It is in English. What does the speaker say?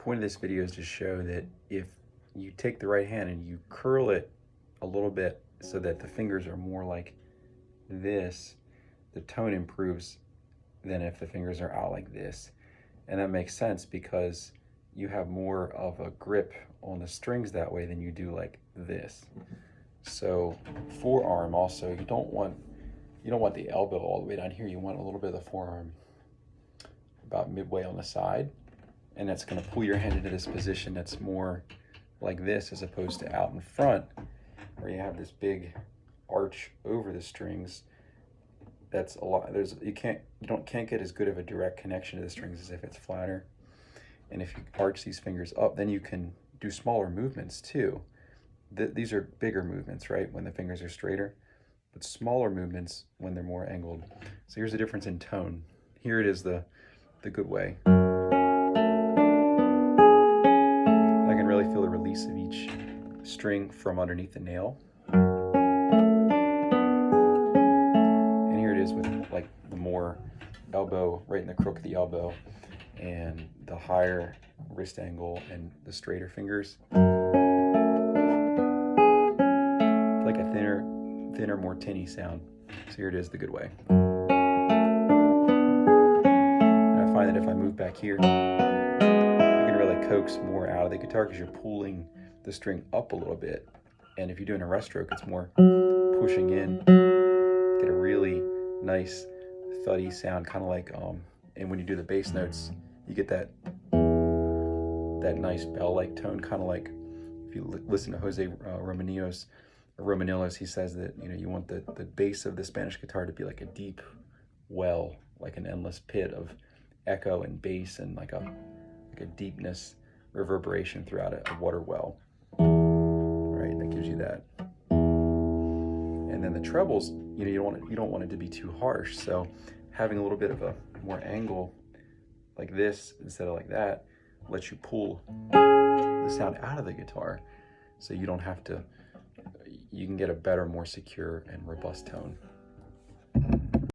point of this video is to show that if you take the right hand and you curl it a little bit so that the fingers are more like this, the tone improves than if the fingers are out like this. And that makes sense because you have more of a grip on the strings that way than you do like this. So forearm also, you don't want the elbow all the way down here. You want a little bit of the forearm about midway on the side, and that's going to pull your hand into this position that's more like this as opposed to out in front where you have this big arch over the strings. That's a lot. You can't get as good of a direct connection to the strings as if it's flatter. And if you arch these fingers up, then you can do smaller movements too. These are bigger movements, right, when the fingers are straighter, but smaller movements when they're more angled. So here's the difference in tone. Here it is the good way. I can really feel the release of each string from underneath the nail. And here it is with like the more elbow, right in the crook of the elbow, and the higher wrist angle and the straighter fingers. Like a thinner, more tinny sound. So here it is the good way. And I find that if I move back here, you can really coax more out of the guitar because you're pulling the string up a little bit. And if you're doing a rest stroke, it's more pushing in. Get a really nice thuddy sound, kind of like, and when you do the bass notes, you get that nice bell-like tone, kind of like if you listen to Jose Romanillos, he says that you want the bass of the Spanish guitar to be like a deep well, like an endless pit of echo and bass and like a deepness, reverberation throughout a water well. Right, that gives you that. And then the trebles, you don't want it to be too harsh. So having a little bit of a more angle like this instead of like that lets you pull the sound out of the guitar, so you don't have to. You can get a better, more secure and robust tone.